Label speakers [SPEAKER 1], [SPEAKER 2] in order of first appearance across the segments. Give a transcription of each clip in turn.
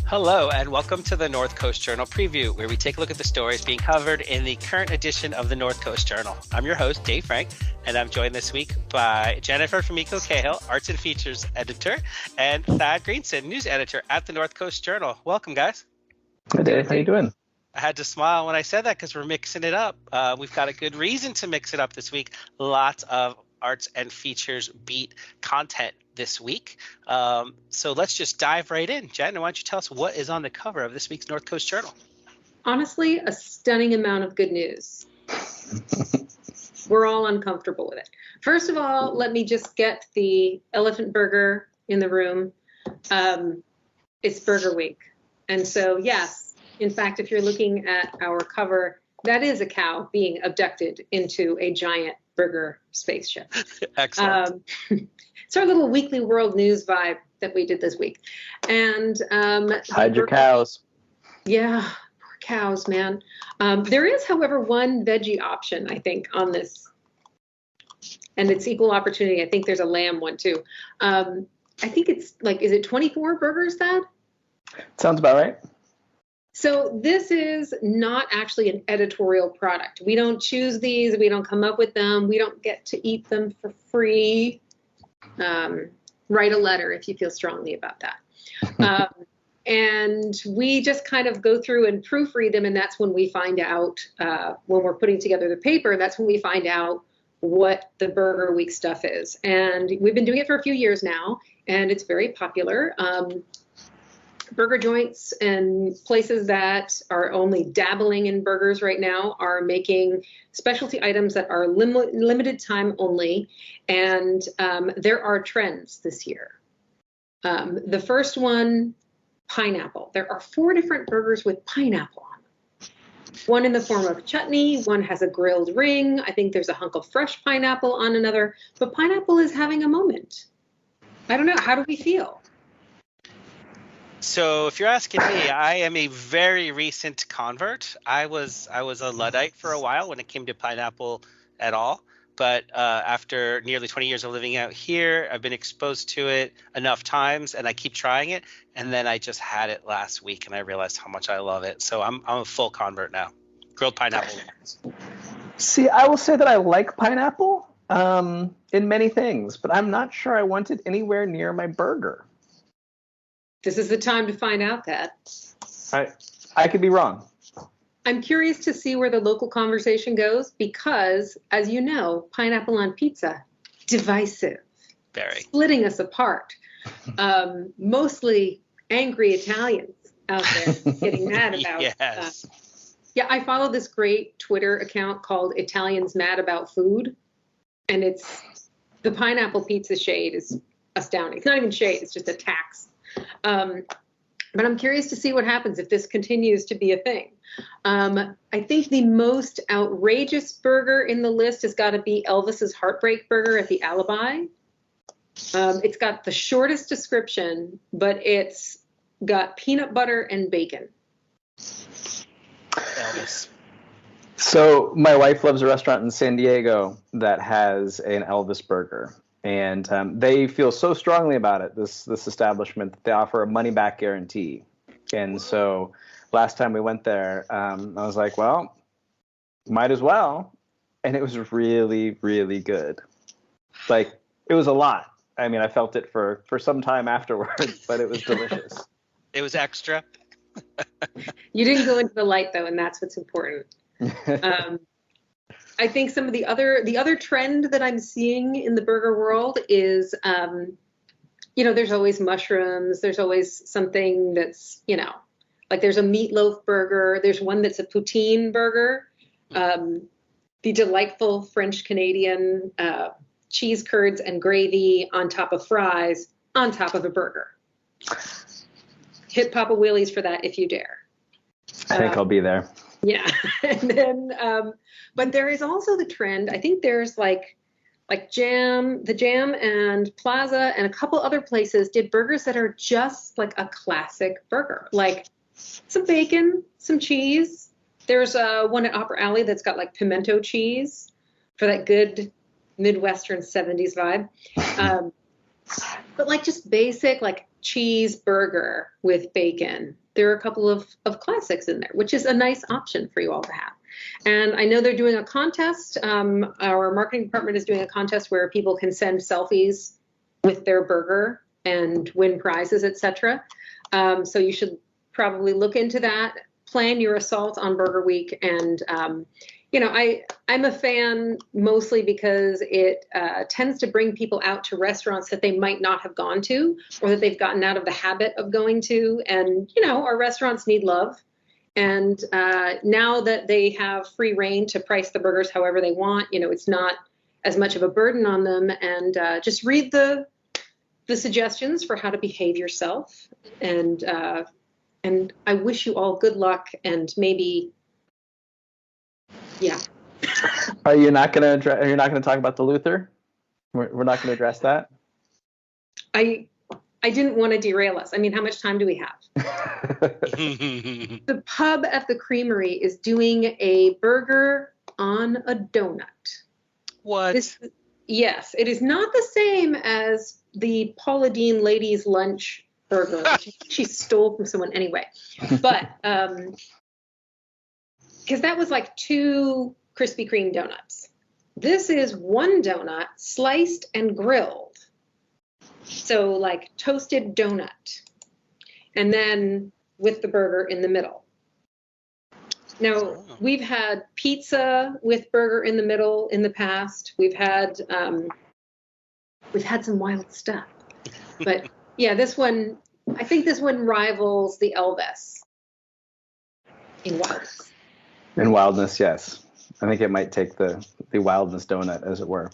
[SPEAKER 1] Hello, and welcome to the North Coast Journal Preview, where we take a look at the stories being covered in the current edition of the North Coast Journal. I'm your host, Dave Frank, and I'm joined this week by Jennifer Fumiko Cahill, Arts and Features Editor, and Thad Greenson, News Editor at the North Coast Journal. Welcome, guys.
[SPEAKER 2] Hey, Dave. How you doing?
[SPEAKER 1] I had to smile when I said that because we're mixing it up. We've got a good reason to mix it up this week. Lots of Arts and Features beat content this week. So let's just dive right in. Jen, why don't you tell us what is on the cover of this week's North Coast Journal?
[SPEAKER 3] Honestly, a stunning amount of good news. We're all uncomfortable with it. First of all, let me just get the elephant burger in the room. It's Burger Week. And so, yes, in fact, if you're looking at our cover, that is a cow being abducted into a giant burger spaceship.
[SPEAKER 1] Excellent.
[SPEAKER 3] It's our little weekly world news vibe that we did this week. And
[SPEAKER 2] hide your cows.
[SPEAKER 3] Yeah, poor cows, man. There is, however, one veggie option, I think, on this. And it's equal opportunity. I think there's a lamb one, too. I think it's like, is it 24 burgers, Thad?
[SPEAKER 2] Sounds about right.
[SPEAKER 3] So this is not actually an editorial product. We don't choose these. We don't come up with them. We don't get to eat them for free. Write a letter if you feel strongly about that. And we just kind of go through and proofread them. And that's when we find out, when we're putting together the paper, that's when we find out what the Burger Week stuff is. And we've been doing it for a few years now, and it's very popular. Burger joints and places that are only dabbling in burgers right now are making specialty items that are limited time only. And there are trends this year. The first one, pineapple. There are 4 different burgers with pineapple on them. One in the form of chutney, one has a grilled ring. I think there's a hunk of fresh pineapple on another, but pineapple is having a moment. I don't know. How do we feel?
[SPEAKER 1] So if you're asking me, I am a very recent convert. I was a Luddite for a while when it came to pineapple at all. But after nearly 20 years of living out here, I've been exposed to it enough times, and I keep trying it. And then I just had it last week, and I realized how much I love it. So I'm a full convert now. Grilled pineapple.
[SPEAKER 2] See, I will say that I like pineapple in many things, but I'm not sure I want it anywhere near my burger.
[SPEAKER 3] This is the time to find out that.
[SPEAKER 2] I could be wrong.
[SPEAKER 3] I'm curious to see where the local conversation goes because, as you know, pineapple on pizza, divisive.
[SPEAKER 1] Very. Splitting
[SPEAKER 3] us apart. Mostly angry Italians out there getting mad about
[SPEAKER 1] Yes.
[SPEAKER 3] Yeah, I follow this great Twitter account called Italians Mad About Food. And it's the pineapple pizza shade is astounding. It's not even shade, it's just attacks. But I'm curious to see what happens if this continues to be a thing. I think the most outrageous burger in the list has got to be Elvis's Heartbreak Burger at the Alibi. It's got the shortest description, but it's got peanut butter and bacon.
[SPEAKER 1] Elvis.
[SPEAKER 2] So my wife loves a restaurant in San Diego that has an Elvis burger. And they feel so strongly about it, this establishment, that they offer a money-back guarantee. And so last time we went there, I was like, well, might as well. And it was really, really good. Like, it was a lot. I mean, I felt it for some time afterwards, but it was delicious.
[SPEAKER 1] It was extra.
[SPEAKER 3] You didn't go into the light, though, and that's what's important. I think some of the other trend that I'm seeing in the burger world is, there's always mushrooms. There's always something that's, like there's a meatloaf burger. There's one that's a poutine burger. The delightful French Canadian cheese curds and gravy on top of fries on top of a burger. Hit Papa Willie's for that if you dare.
[SPEAKER 2] I think I'll be there.
[SPEAKER 3] Yeah. And then, but there is also the trend, I think there's like Like the Jam and Plaza and a couple other places did burgers that are just like a classic burger, like some bacon, some cheese. There's one at Opera Alley that's got like pimento cheese for that good Midwestern 70s vibe. But like just basic like cheeseburger with bacon. There are a couple of classics in there, which is a nice option for you all to have. And I know they're doing a contest. Our marketing department is doing a contest where people can send selfies with their burger and win prizes, etc. So you should probably look into that. Plan your assault on Burger Week. And, I'm a fan mostly because it tends to bring people out to restaurants that they might not have gone to or that they've gotten out of the habit of going to. And, our restaurants need love. And now that they have free reign to price the burgers however they want, it's not as much of a burden on them. And just read the suggestions for how to behave yourself. And I wish you all good luck and maybe, yeah.
[SPEAKER 2] Are you not going to talk about the Luther? We're not going to address that?
[SPEAKER 3] I didn't want to derail us. I mean, how much time do we have? The pub at the Creamery is doing a burger on a donut.
[SPEAKER 1] What?
[SPEAKER 3] Yes, it is not the same as the Paula Deen Ladies Lunch burger, which she stole from someone anyway. But because that was like 2 Krispy Kreme donuts. This is 1 donut sliced and grilled. So like toasted donut, and then with the burger in the middle. Now, we've had pizza with burger in the middle in the past. We've had some wild stuff. But yeah, I think this one rivals the Elvis in wildness.
[SPEAKER 2] In wildness, yes. I think it might take the wildness donut, as it were.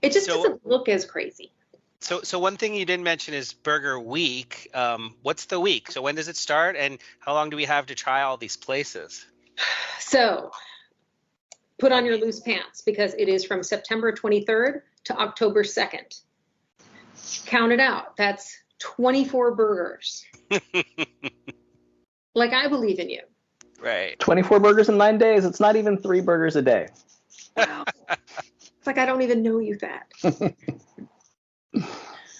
[SPEAKER 3] It just doesn't look as crazy.
[SPEAKER 1] So one thing you didn't mention is Burger Week. What's the week? So when does it start, and how long do we have to try all these places?
[SPEAKER 3] So put on your loose pants because it is from September 23rd to October 2nd. Count it out. That's 24 burgers. Like, I believe in you.
[SPEAKER 1] Right.
[SPEAKER 2] 24 burgers in 9 days. It's not even 3 burgers a day.
[SPEAKER 3] Wow. It's like I don't even know you that.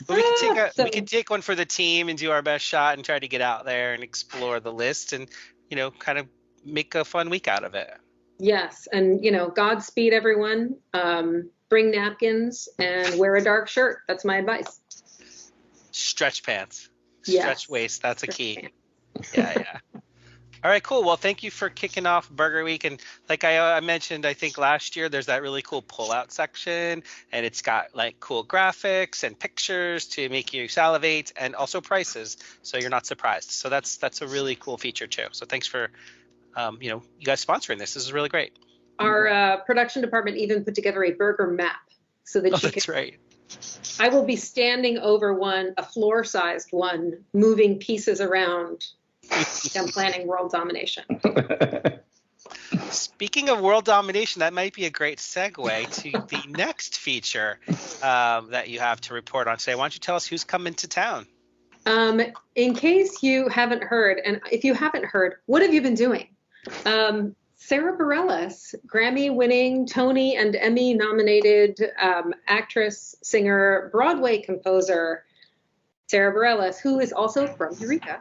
[SPEAKER 1] But we can take one for the team and do our best shot and try to get out there and explore the list and, kind of make a fun week out of it.
[SPEAKER 3] Yes. And, Godspeed, everyone. Bring napkins and wear a dark shirt. That's my advice.
[SPEAKER 1] Stretch pants.
[SPEAKER 3] Yes.
[SPEAKER 1] Stretch waist. That's a key. Yeah. All right, cool. Well, thank you for kicking off Burger Week. And like I mentioned, I think last year, there's that really cool pull-out section, and it's got like cool graphics and pictures to make you salivate, and also prices, so you're not surprised. So that's a really cool feature too. So thanks for, you guys sponsoring this. This is really great.
[SPEAKER 3] Our production department even put together a burger map so that
[SPEAKER 1] that's right.
[SPEAKER 3] I will be standing over a floor-sized one, moving pieces around. I'm planning world domination.
[SPEAKER 1] Speaking of world domination, that might be a great segue to the next feature that you have to report on today. Why don't you tell us who's coming to town?
[SPEAKER 3] In case you haven't heard, and if you haven't heard, what have you been doing? Sara Bareilles, Grammy-winning, Tony and Emmy-nominated actress, singer, Broadway composer, Sara Bareilles, who is also from Eureka,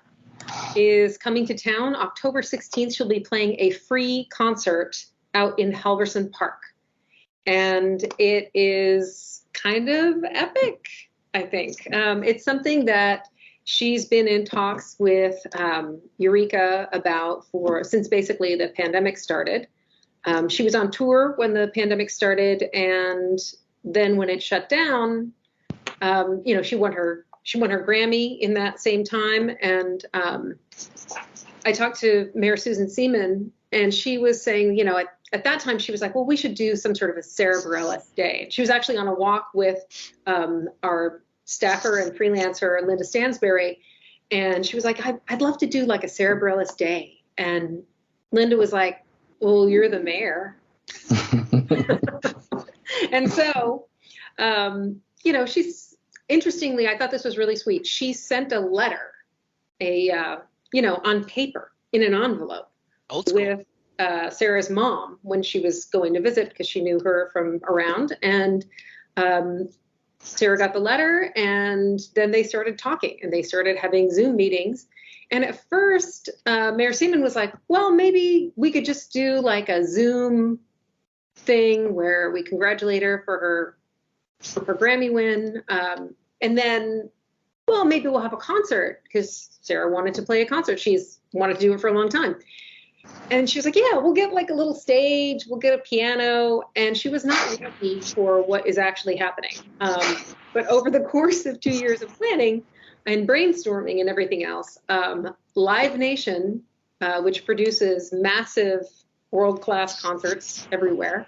[SPEAKER 3] is coming to town. October 16th, she'll be playing a free concert out in Halverson Park. And it is kind of epic, I think. It's something that she's been in talks with Eureka about since basically the pandemic started. She was on tour when the pandemic started, and then when it shut down, she won her Grammy in that same time. And I talked to Mayor Susan Seaman, and she was saying, at that time, she was like, well, we should do some sort of a Sara Bareilles Day. She was actually on a walk with our staffer and freelancer, Linda Stansberry, and she was like, I'd love to do like a Sara Bareilles Day. And Linda was like, well, you're the mayor. And so She's interestingly, I thought this was really sweet. She sent a letter, on paper in an envelope
[SPEAKER 1] Old school.
[SPEAKER 3] with Sarah's mom when she was going to visit because she knew her from around. And Sarah got the letter, and then they started talking, and they started having Zoom meetings. And at first, Mayor Seaman was like, well, maybe we could just do like a Zoom thing where we congratulate her for her Grammy win. And then, well, maybe we'll have a concert because Sarah wanted to play a concert. She's wanted to do it for a long time. And she was like, yeah, we'll get like a little stage, we'll get a piano. And she was not ready for what is actually happening. But over the course of 2 years of planning and brainstorming and everything else, Live Nation, which produces massive world-class concerts everywhere,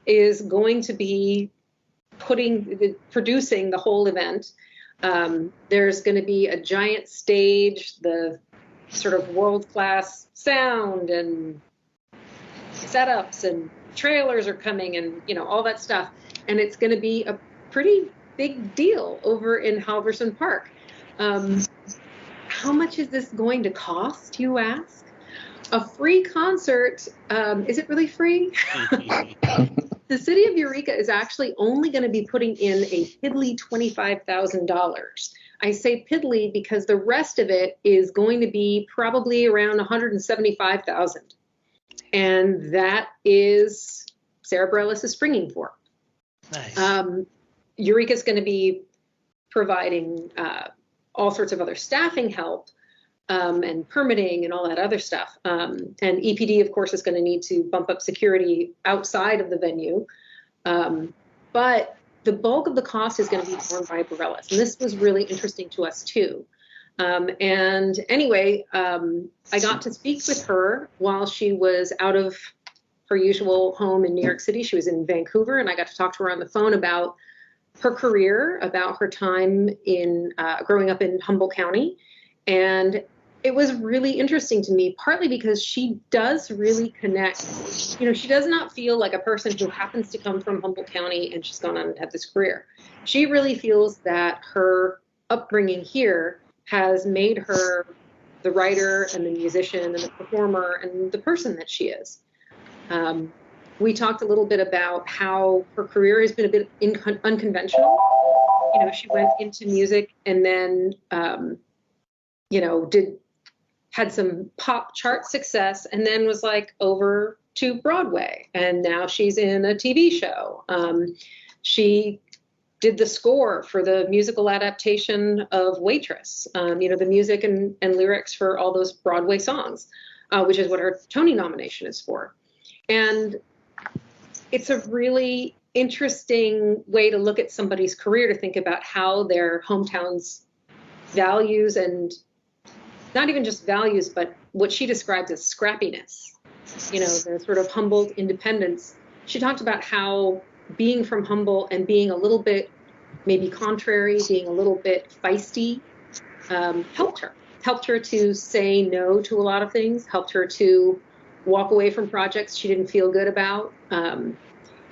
[SPEAKER 3] is going to be producing the whole event. There's going to be a giant stage, the sort of world-class sound and setups, and trailers are coming, and all that stuff. And it's going to be a pretty big deal over in Halverson Park. How much is this going to cost, you ask? A free concert, is it really free? The city of Eureka is actually only going to be putting in a piddly $25,000. I say piddly because the rest of it is going to be probably around $175,000. And that is Sara Bareilles is springing for.
[SPEAKER 1] Nice.
[SPEAKER 3] Eureka is going to be providing all sorts of other staffing help and permitting and all that other stuff. And EPD, of course, is going to need to bump up security outside of the venue. But the bulk of the cost is going to be borne by Bareilles. And this was really interesting to us, too. And anyway, I got to speak with her while she was out of her usual home in New York City. She was in Vancouver, and I got to talk to her on the phone about her career, about her time in growing up in Humboldt County. And it was really interesting to me, partly because she does really connect. She does not feel like a person who happens to come from Humboldt County and she's gone on and had this career. She really feels that her upbringing here has made her the writer and the musician and the performer and the person that she is. We talked a little bit about how her career has been a bit unconventional. She went into music and then, had some pop chart success, and then was like over to Broadway. And now she's in a TV show. She did the score for the musical adaptation of Waitress, the music and lyrics for all those Broadway songs, which is what her Tony nomination is for. And it's a really interesting way to look at somebody's career, to think about how their hometown's values, and not even just values, but what she describes as scrappiness, the sort of Humboldt independence. She talked about how being from Humboldt and being a little bit maybe contrary, being a little bit feisty, helped her to say no to a lot of things, helped her to walk away from projects she didn't feel good about,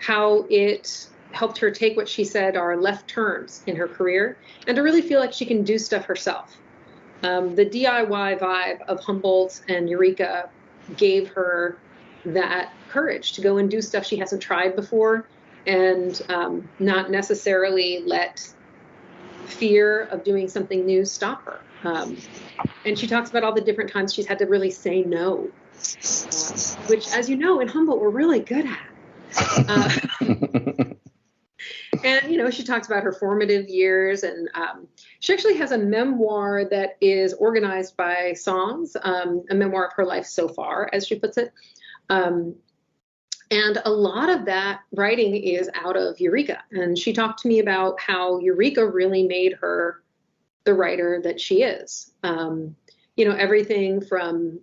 [SPEAKER 3] how it helped her take what she said are left turns in her career, and to really feel like she can do stuff herself. The DIY vibe of Humboldt and Eureka gave her that courage to go and do stuff she hasn't tried before, and not necessarily let fear of doing something new stop her. And she talks about all the different times she's had to really say no, which, as you know, in Humboldt, we're really good at. And, she talks about her formative years, and she actually has a memoir that is organized by songs, a memoir of her life so far, as she puts it. And a lot of that writing is out of Eureka. And she talked to me about how Eureka really made her the writer that she is. Everything from,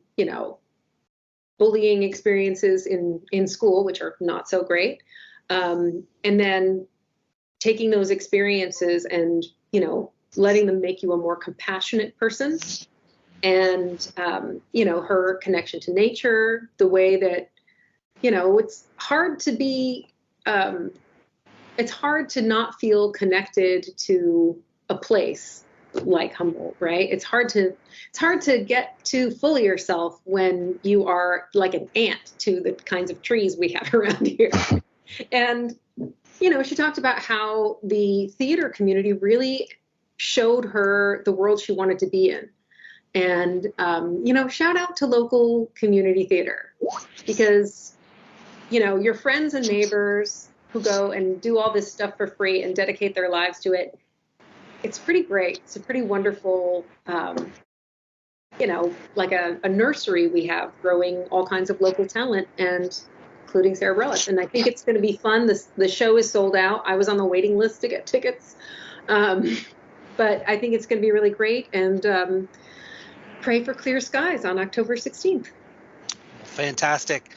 [SPEAKER 3] bullying experiences in school, which are not so great. And then taking those experiences and, letting them make you a more compassionate person. And, her connection to nature, the way that, it's hard to be it's hard to not feel connected to a place like Humboldt, right? It's hard to get to fully yourself when you are like an ant to the kinds of trees we have around here. And, she talked about how the theater community really showed her the world she wanted to be in. And, shout out to local community theater, because, your friends and neighbors who go and do all this stuff for free and dedicate their lives to it, it's pretty great. It's a pretty wonderful, like a nursery we have growing all kinds of local talent, and including Sara Bareilles. And I think it's going to be fun. The show is sold out. I was on the waiting list to get tickets. But I think it's going to be really great. And pray for clear skies on October 16th.
[SPEAKER 1] Fantastic.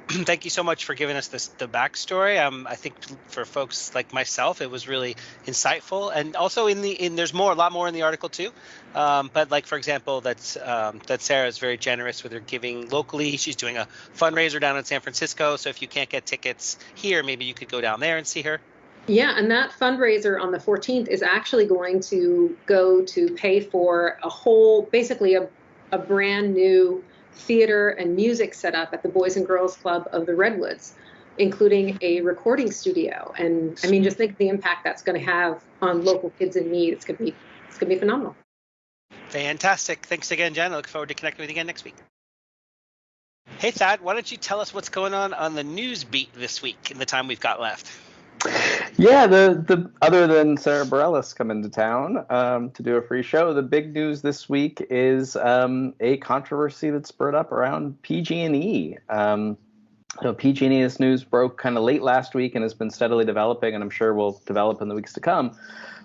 [SPEAKER 1] Thank you so much for giving us the backstory. I think for folks like myself, it was really insightful, and also there's a lot more in the article too. But like, for example, that Sara is very generous with her giving locally. She's doing a fundraiser down in San Francisco, so if you can't get tickets here, maybe you could go down there and see her.
[SPEAKER 3] Yeah, and that fundraiser on the 14th is actually going to go to pay for basically a brand new theater and music setup at the Boys and Girls Club of the Redwoods, including a recording studio. And I mean, just think of the impact that's going to have on local kids in need. It's going to be phenomenal.
[SPEAKER 1] Fantastic. Thanks again, Jen. I look forward to connecting with you again next week. Hey, Thad, why don't you tell us what's going on the news beat this week in the time we've got left?
[SPEAKER 2] Yeah, the other than Sara Bareilles coming to town to do a free show, the big news this week is a controversy that's spurred up around PG&E. PG&E, this news broke kind of late last week and has been steadily developing, and I'm sure will develop in the weeks to come.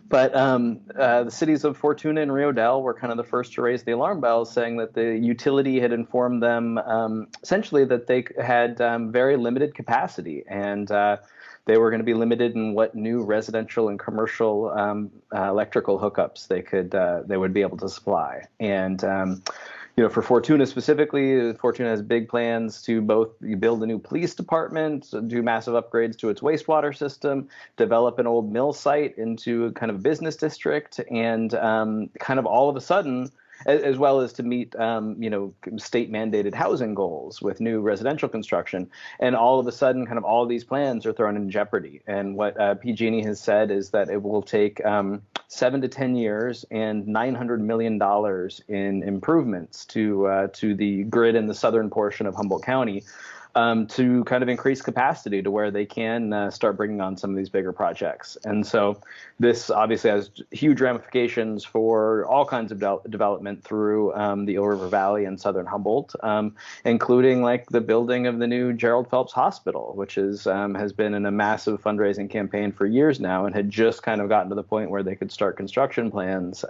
[SPEAKER 2] But the cities of Fortuna and Rio Dell were kind of the first to raise the alarm bells, saying that the utility had informed them essentially that they had very limited capacity, and they were going to be limited in what new residential and commercial electrical hookups they would be able to supply. And for Fortuna specifically, Fortuna has big plans to both build a new police department, do massive upgrades to its wastewater system, develop an old mill site into a kind of business district, and kind of all of a sudden, as well as to meet, state mandated housing goals with new residential construction. And all of a sudden, kind of all of these plans are thrown in jeopardy. And what PG&E has said is that it will take 7 to 10 years and $900 million in improvements to the grid in the southern portion of Humboldt County to kind of increase capacity to where they can start bringing on some of these bigger projects. And so this obviously has huge ramifications for all kinds of development through the Eel River Valley and southern Humboldt, including like the building of the new Gerald Phelps Hospital, which has been in a massive fundraising campaign for years now and had just kind of gotten to the point where they could start construction plans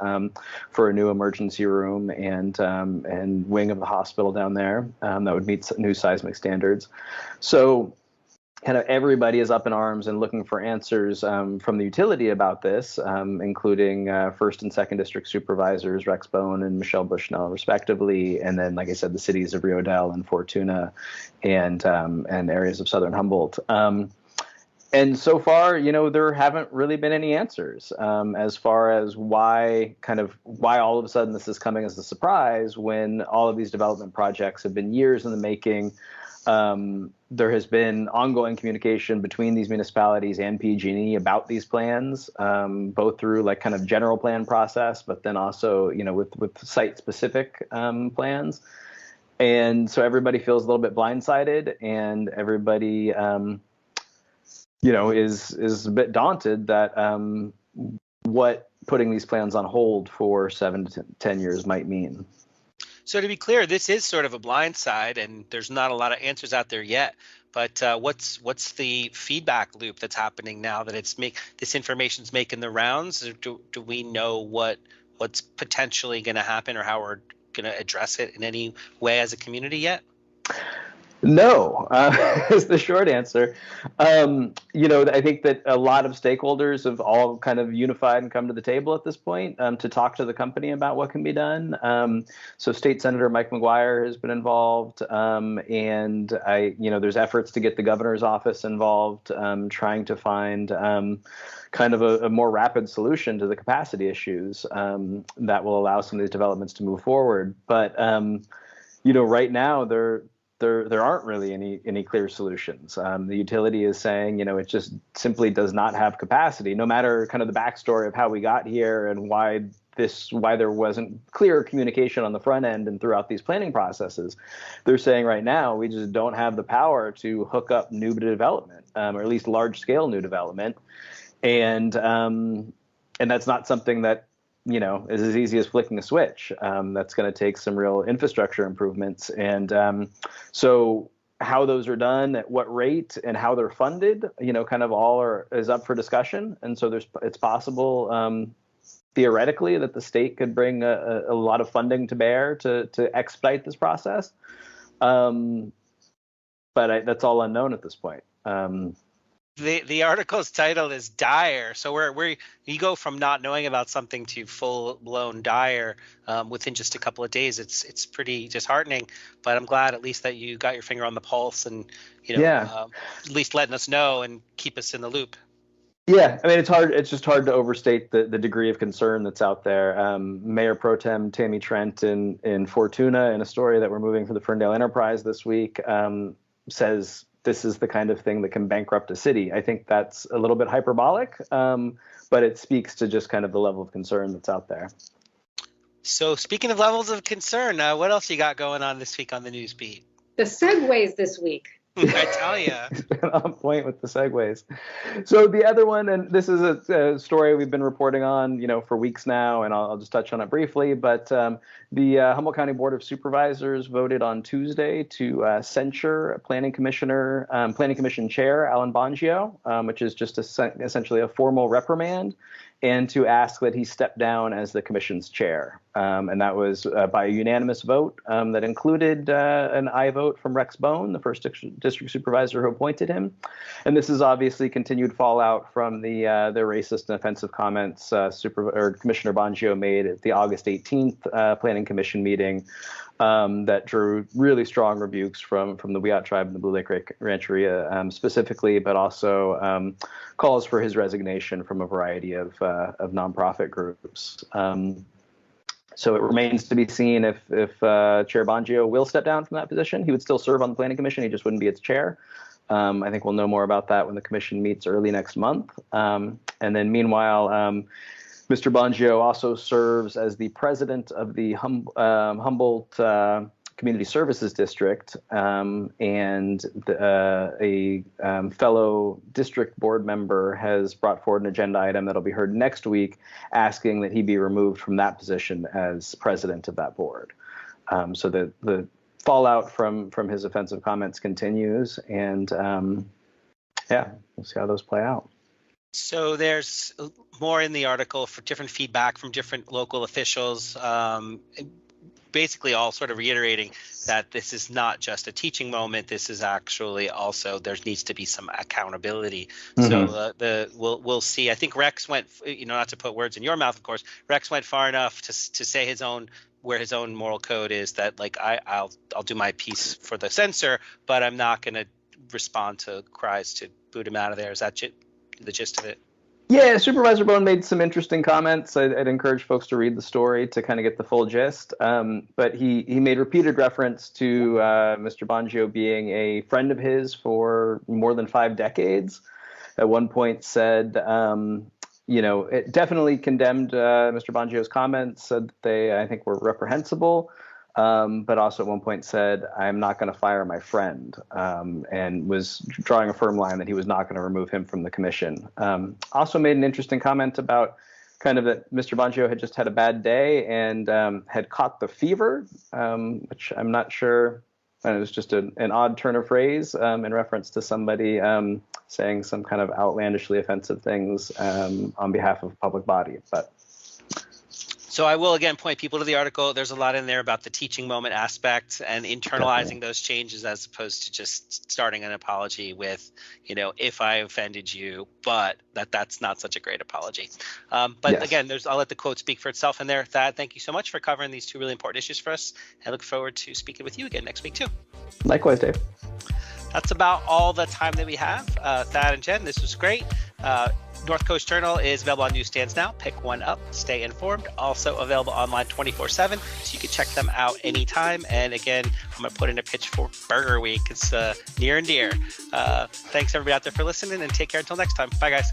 [SPEAKER 2] for a new emergency room and wing of the hospital down there that would meet new seismic standards. So kind of everybody is up in arms and looking for answers from the utility about this, including first and second district supervisors Rex Bone and Michelle Bushnell, respectively, and then, like I said, the cities of Rio Dell and Fortuna and areas of southern Humboldt. And so far, there haven't really been any answers as far as why all of a sudden this is coming as a surprise when all of these development projects have been years in the making. There has been ongoing communication between these municipalities and PG&E about these plans, both through like kind of general plan process, but then also, with site specific plans. And so everybody feels a little bit blindsided, and everybody, is a bit daunted that what putting these plans on hold for 7 to 10 years might mean.
[SPEAKER 1] So to be clear, this is sort of a blind side, and there's not a lot of answers out there yet. But what's the feedback loop that's happening now that this information's making the rounds? Do we know what's potentially going to happen or how we're going to address it in any way as a community yet?
[SPEAKER 2] No, is the short answer. I think that a lot of stakeholders have all kind of unified and come to the table at this point to talk to the company about what can be done. So State Senator Mike McGuire has been involved, and there's efforts to get the governor's office involved, trying to find kind of a more rapid solution to the capacity issues that will allow some of these developments to move forward. But right now there aren't really any clear solutions. The utility is saying, it just simply does not have capacity, no matter kind of the backstory of how we got here and why there wasn't clear communication on the front end and throughout these planning processes. They're saying right now we just don't have the power to hook up new development, or at least large scale new development, and that's not something that is as easy as flicking a switch. That's going to take some real infrastructure improvements. And so how those are done, at what rate, and how they're funded, kind of all is up for discussion. And so it's possible, theoretically, that the state could bring a lot of funding to bear to expedite this process. But that's all unknown at this point.
[SPEAKER 1] The article's title is dire, so you go from not knowing about something to full blown dire within just a couple of days. It's pretty disheartening, but I'm glad at least that you got your finger on the pulse and at least letting us know and keep us in the loop.
[SPEAKER 2] Yeah, I mean, it's hard. It's just hard to overstate the degree of concern that's out there. Mayor Pro Tem Tammy Trent in Fortuna, in a story that we're moving for the Ferndale Enterprise this week, says this is the kind of thing that can bankrupt a city. I think that's a little bit hyperbolic, but it speaks to just kind of the level of concern that's out there.
[SPEAKER 1] So speaking of levels of concern, what else you got going on this week on the news beat?
[SPEAKER 3] The segues this week.
[SPEAKER 1] I tell you.
[SPEAKER 2] On point with the segues. So the other one, and this is a story we've been reporting on, for weeks now, and I'll just touch on it briefly. But the Humboldt County Board of Supervisors voted on Tuesday to censure Planning Commission Chair Alan Bongio, which is just essentially a formal reprimand, and to ask that he step down as the commission's chair. And that was by a unanimous vote that included an aye vote from Rex Bone, the first district supervisor who appointed him. And this is obviously continued fallout from the racist and offensive comments Commissioner Bongio made at the August 18th Planning Commission meeting that drew really strong rebukes from the Wiyot tribe and the Blue Lake Rancheria specifically, but also calls for his resignation from a variety of nonprofit groups. So it remains to be seen if Chair Bongio will step down from that position. He would still serve on the Planning Commission. He just wouldn't be its chair. I think we'll know more about that when the commission meets early next month. And then meanwhile, Mr. Bongio also serves as the president of the Humboldt Community Services District, and a fellow district board member has brought forward an agenda item that'll be heard next week, asking that he be removed from that position as president of that board. So the fallout from his offensive comments continues, and we'll see how those play out.
[SPEAKER 1] So there's more in the article for different feedback from different local officials, basically all sort of reiterating that this is not just a teaching moment. This is actually also, there needs to be some accountability. Mm-hmm. So we'll see. I think Rex went, not to put words in your mouth, of course, Rex went far enough to say where his own moral code is, that like I'll do my piece for the censor, but I'm not going to respond to cries to boot him out of there. Is that the gist of it?
[SPEAKER 2] Yeah, Supervisor Bone made some interesting comments. I'd encourage folks to read the story to kind of get the full gist. But he made repeated reference to Mr. Bongio being a friend of his for more than 5 decades. At one point said, it definitely condemned Mr. Bongio's comments, said that they, I think, were reprehensible. But also at one point said, I'm not going to fire my friend, and was drawing a firm line that he was not going to remove him from the commission. Also made an interesting comment about kind of that Mr. Bongio had just had a bad day and had caught the fever, which I'm not sure. And it was just an odd turn of phrase in reference to somebody saying some kind of outlandishly offensive things on behalf of a public body. But
[SPEAKER 1] So I will again point people to the article. There's a lot in there about the teaching moment aspect and internalizing those changes as opposed to just starting an apology with, if I offended you, but that's not such a great apology. But again, I'll let the quote speak for itself in there. Thad, thank you so much for covering these two really important issues for us. I look forward to speaking with you again next week too.
[SPEAKER 2] Likewise, Dave.
[SPEAKER 1] That's about all the time that we have. Thad and Jen, this was great. North Coast Journal is available on newsstands now. Pick one up, stay informed. Also available online 24/7, so you can check them out anytime. And again, I'm going to put in a pitch for Burger Week. It's near and dear. Thanks everybody out there for listening, and take care until next time. Bye, guys.